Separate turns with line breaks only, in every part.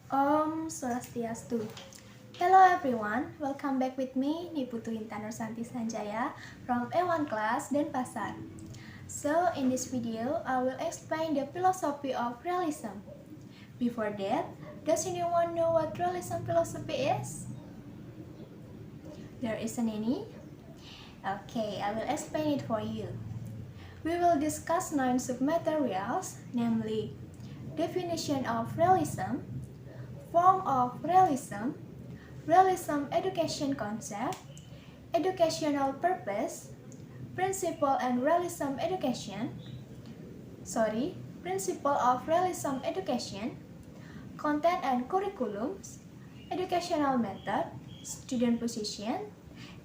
Swastiastu. Hello everyone, welcome back with me, Putu Intan Nursanti Sanjaya from A1 class Denpasar. So in this video, I will explain the philosophy of realism. Before that, does anyone know what realism philosophy is? There isn't any? Okay, I will explain it for you. We will discuss 9 submaterials, namely definition of realism, form of realism, realism education concept, educational purpose, principle and realism education, principle of realism education, content and curriculums, educational method, student position,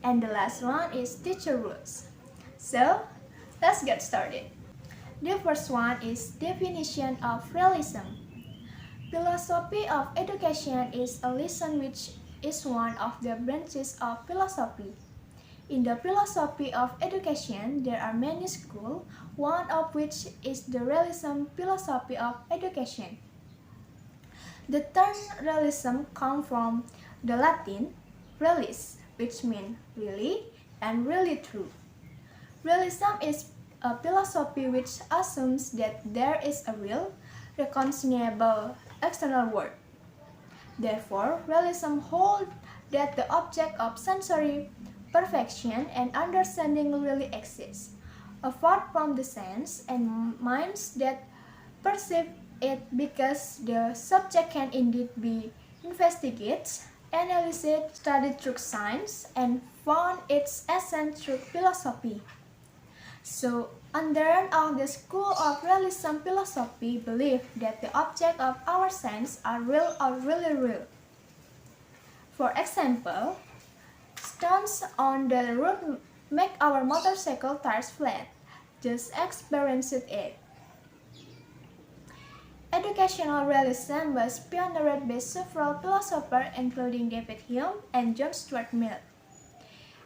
and the last one is teacher rules. So, let's get started. The first one is definition of realism. Philosophy of education is a lesson which is one of the branches of philosophy. In the philosophy of education, there are many schools, one of which is the realism philosophy of education. The term realism comes from the Latin realis, which means really and really true. Realism is a philosophy which assumes that there is a real, reconcilable external world. Therefore, realism holds that the object of sensory perfection and understanding really exists, apart from the sense and minds that perceive it, because the subject can indeed be investigated, analyzed, studied through science, and found its essence through philosophy. So, adherents of the school of realism philosophy believe that the objects of our sense are real or really real. For example, stones on the road make our motorcycle tires flat. Just experience it. Educational realism was pioneered by several philosophers including David Hume and John Stuart Mill.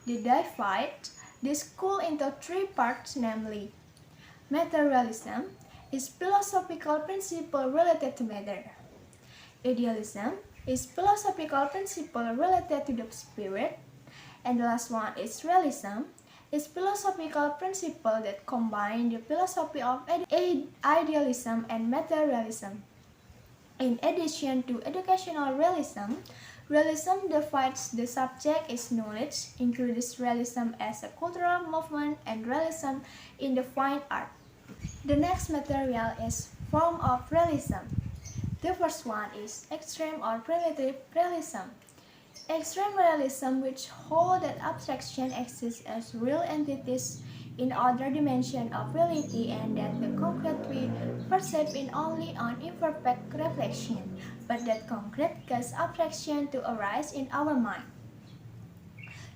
They divide this school into 3 parts, namely, materialism is philosophical principle related to matter. Idealism is philosophical principle related to the spirit. And the last one is realism, is philosophical principle that combine the philosophy of idealism and materialism. In addition to educational realism, realism divides the subject is knowledge, includes realism as a cultural movement, and realism in the fine art. The next material is form of realism. The first one is extreme or primitive realism. Extreme realism, which holds that abstraction exists as real entities in other dimension of reality and that the concrete we perceive in only on imperfect reflection, but that concrete causes abstraction to arise in our mind.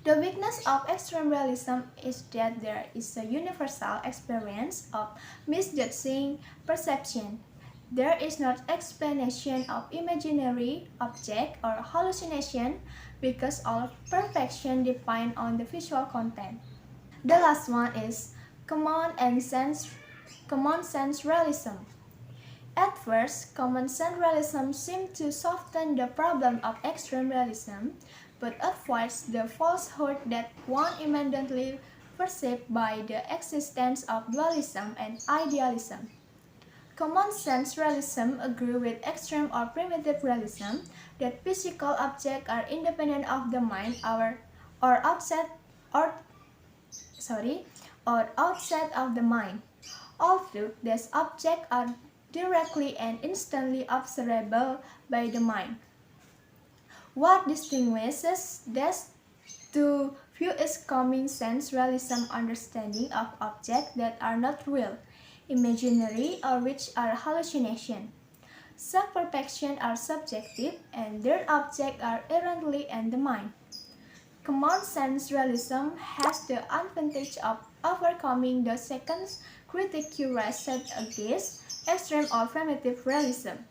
The weakness of extreme realism is that there is a universal experience of misjudging perception. There is not explanation of imaginary object or hallucination because all perfection depends on the visual content. The last one is common sense realism. At first, common sense realism seemed to soften the problem of extreme realism, but avoids the falsehood that one immediately perceived by the existence of dualism and idealism. Common sense realism agrees with extreme or primitive realism that physical objects are independent of the mind or outside of the mind, although these objects are directly and instantly observable by the mind. What distinguishes these two views is common sense realism understanding of objects that are not real, imaginary, or which are hallucination. Self-perception are subjective, and their objects are inherently in the mind. Common sense realism has the advantage of overcoming the second critique raised against extreme or primitive realism.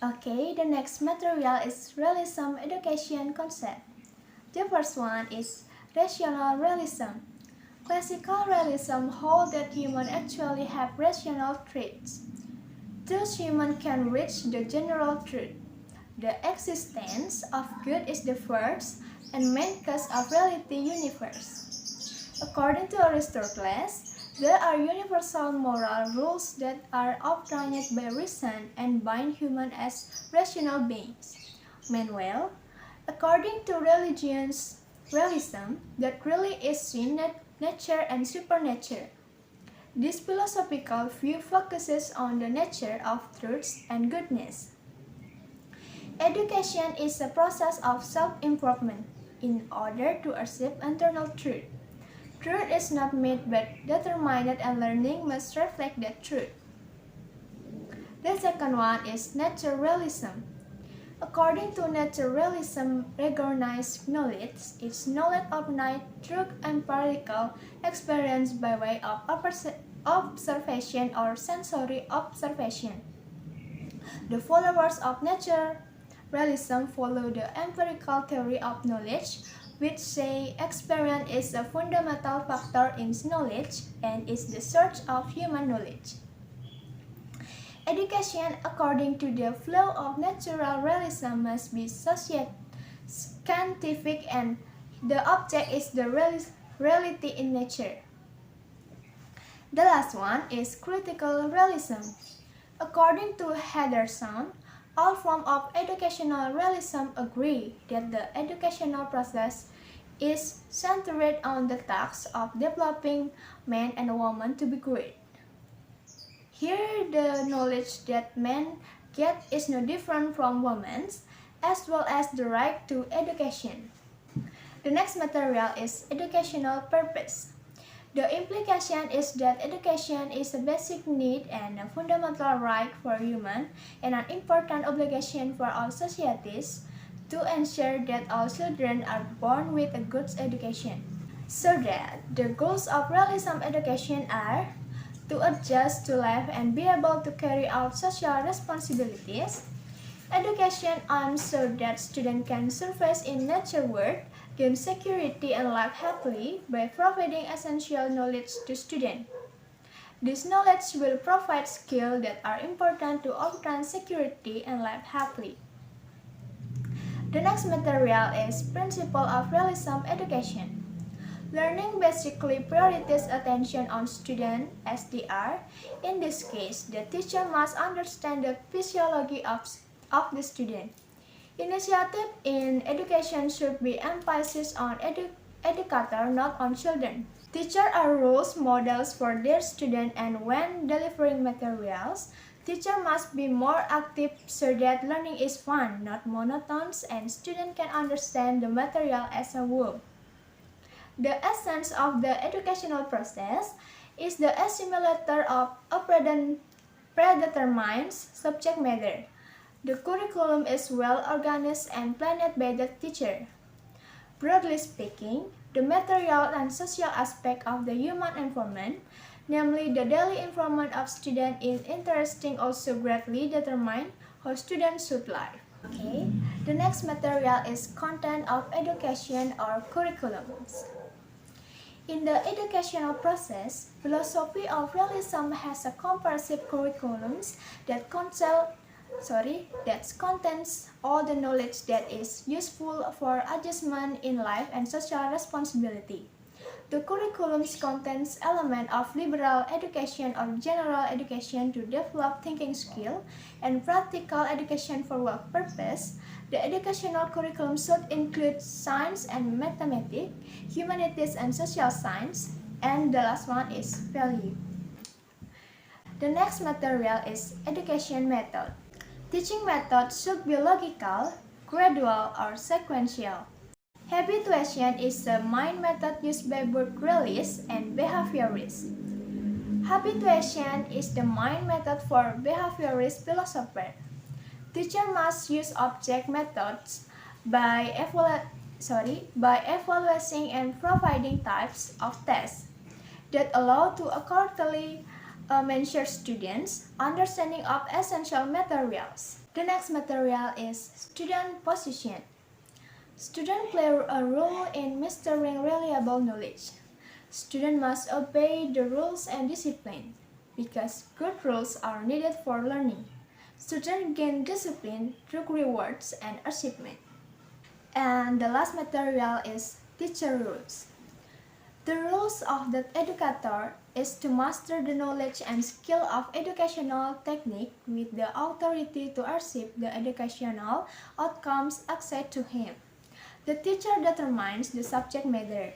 Okay, the next material is realism education concept. The first one is rational realism. Classical realism holds that humans actually have rational traits. Thus humans can reach the general truth. The existence of good is the first and main cause of reality universe. According to Aristotle, there are universal moral rules that are obtained by reason and bind humans as rational beings. Meanwhile, according to realism, that really is seen nature and supernature. This philosophical view focuses on the nature of truth and goodness. Education is a process of self-improvement in order to achieve internal truth. Truth is not made but determined, and learning must reflect that truth. The second one is naturalism. According to naturalism, recognized knowledge is knowledge of night through empirical experience by way of observation or sensory observation. The followers of naturalism follow the empirical theory of knowledge, which say experience is a fundamental factor in knowledge and is the source of human knowledge. Education, according to the flow of natural realism, must be scientific, and the object is the reality in nature. The last one is critical realism. According to Henderson, all forms of educational realism agree that the educational process is centered on the task of developing man and woman to be great. Here, the knowledge that men get is no different from women's, as well as the right to education. The next material is educational purpose. The implication is that education is a basic need and a fundamental right for humans, and an important obligation for all societies to ensure that all children are born with a good education. So that the goals of realism education are to adjust to life and be able to carry out social responsibilities. Education aims so that students can survive in nature world, gain security and live happily by providing essential knowledge to students. This knowledge will provide skills that are important to obtain security and live happily. The next material is Principle of Realism Education. Learning basically prioritizes attention on students as they are. In this case, the teacher must understand the physiology of the student. Initiative in education should be emphasis on educator, not on children. Teachers are role models for their students, and when delivering materials, teacher must be more active so that learning is fun, not monotonous, and students can understand the material as a whole. The essence of the educational process is the assimilator of a predetermined subject matter. The curriculum is well organized and planned by the teacher. Broadly speaking, the material and social aspect of the human environment, namely the daily environment of students, is interesting, also greatly determine how students should live. Okay, the next material is content of education or curriculums. In the educational process, philosophy of realism has a comprehensive curriculums that contains all the knowledge that is useful for adjustment in life and social responsibility. The curriculums contains elements of liberal education or general education to develop thinking skill and practical education for work purpose. The educational curriculum should include science and mathematics, humanities and social science, and the last one is value. The next material is education method. Teaching method should be logical, gradual, or sequential. Habituation is the main method used by both realists and behaviorists. Habituation is the main method for behaviorist philosophers. Teacher must use object methods by evaluating and providing types of tests that allow to accurately measure students' understanding of essential materials. The next material is student position. Students play a role in mastering reliable knowledge. Students must obey the rules and discipline because good rules are needed for learning. Students gain discipline through rewards and achievement. And the last material is teacher rules. The rules of the educator is to master the knowledge and skill of educational technique with the authority to achieve the educational outcomes assigned to him. The teacher determines the subject matter.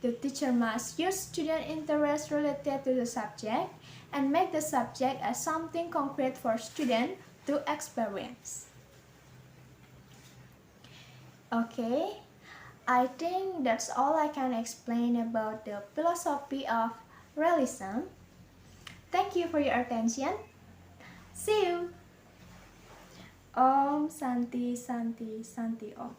The teacher must use student interest related to the subject and make the subject as something concrete for student to experience. Okay, I think that's all I can explain about the philosophy of realism. Thank you for your attention. See you. Om Santi Santi Santi Om.